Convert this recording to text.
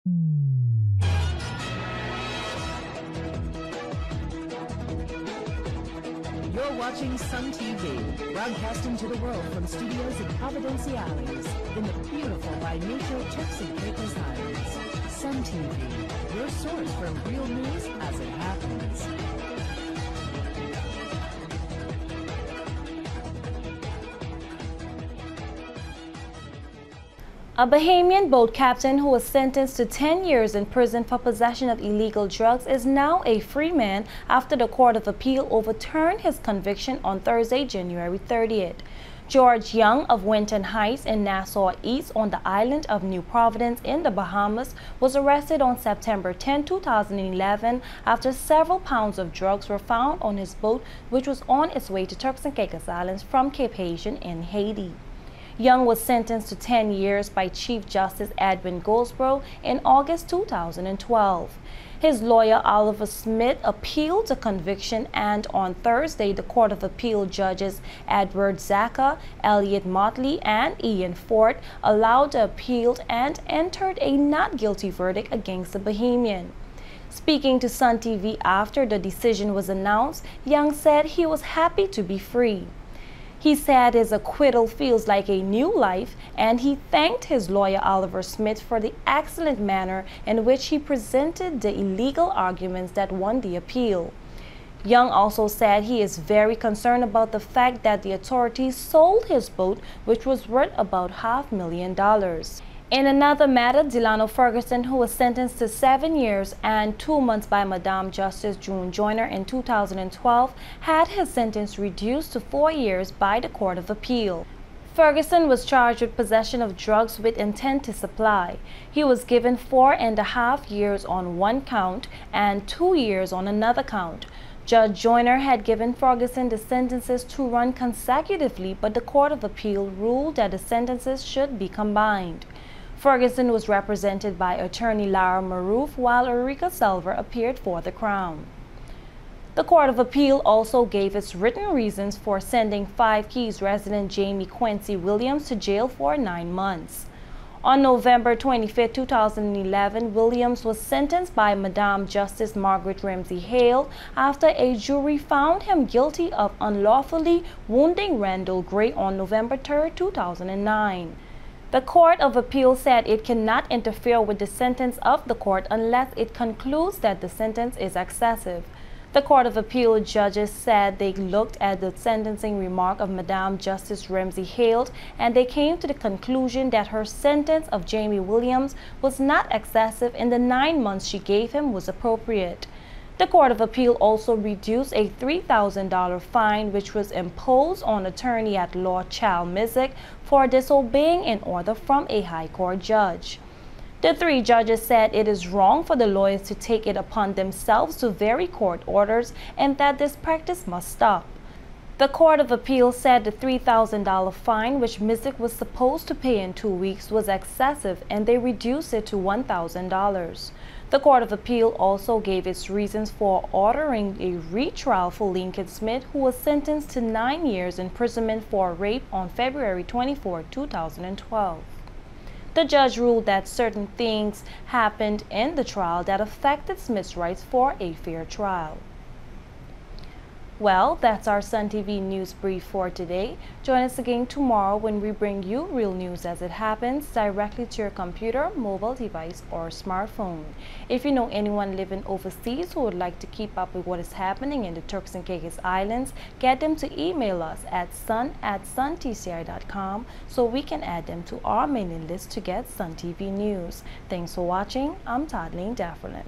You're watching Sun TV, broadcasting to the world from studios in Providenciales, in the beautiful binational Turks and Caicos Islands. Sun TV, your source for real news as it happens. A Bahamian boat captain who was sentenced to 10 years in prison for possession of illegal drugs is now a free man after the Court of Appeal overturned his conviction on Thursday, January 30th. George Young of Winton Heights in Nassau East on the island of New Providence in the Bahamas was arrested on September 10, 2011 after several pounds of drugs were found on his boat, which was on its way to Turks and Caicos Islands from Cape Haitian in Haiti. Young was sentenced to 10 years by Chief Justice Edwin Goldsborough in August 2012. His lawyer Oliver Smith appealed the conviction, and on Thursday the Court of Appeal judges Edward Zaka, Elliot Motley, and Ian Ford allowed the appeal and entered a not guilty verdict against the Bahamian. Speaking to Sun TV after the decision was announced, Young said he was happy to be free. He said his acquittal feels like a new life, and he thanked his lawyer Oliver Smith for the excellent manner in which he presented the illegal arguments that won the appeal. Young also said he is very concerned about the fact that the authorities sold his boat, which was worth about $500,000. In another matter, Delano Ferguson, who was sentenced to 7 years and 2 months by Madam Justice June Joyner in 2012, had his sentence reduced to 4 years by the Court of Appeal. Ferguson was charged with possession of drugs with intent to supply. He was given 4.5 years on one count and 2 years on another count. Judge Joyner had given Ferguson the sentences to run consecutively, but the Court of Appeal ruled that the sentences should be combined. Ferguson was represented by attorney Lara Maroof, while Erika Silver appeared for the Crown. The Court of Appeal also gave its written reasons for sending Five Keys resident Jamie Quincy Williams to jail for 9 months. On November 25, 2011, Williams was sentenced by Madam Justice Margaret Ramsey Hale after a jury found him guilty of unlawfully wounding Randall Gray on November 3, 2009. The Court of Appeal said it cannot interfere with the sentence of the court unless it concludes that the sentence is excessive. The Court of Appeal judges said they looked at the sentencing remark of Madam Justice Ramsey Hale, and they came to the conclusion that her sentence of Jamie Williams was not excessive and the 9 months she gave him was appropriate. The Court of Appeal also reduced a $3,000 fine which was imposed on attorney-at-law Chal Mizik for disobeying an order from a high court judge. The 3 judges said it is wrong for the lawyers to take it upon themselves to vary court orders and that this practice must stop. The Court of Appeal said the $3,000 fine, which Mizik was supposed to pay in 2 weeks, was excessive, and they reduced it to $1,000. The Court of Appeal also gave its reasons for ordering a retrial for Lincoln Smith, who was sentenced to 9 years imprisonment for rape on February 24, 2012. The judge ruled that certain things happened in the trial that affected Smith's rights for a fair trial. Well, that's our Sun TV News Brief for today. Join us again tomorrow when we bring you real news as it happens directly to your computer, mobile device, or smartphone. If you know anyone living overseas who would like to keep up with what is happening in the Turks and Caicos Islands, get them to email us at sun@suntci.com so we can add them to our mailing list to get Sun TV News. Thanks for watching. I'm Toddleen Dafferlin.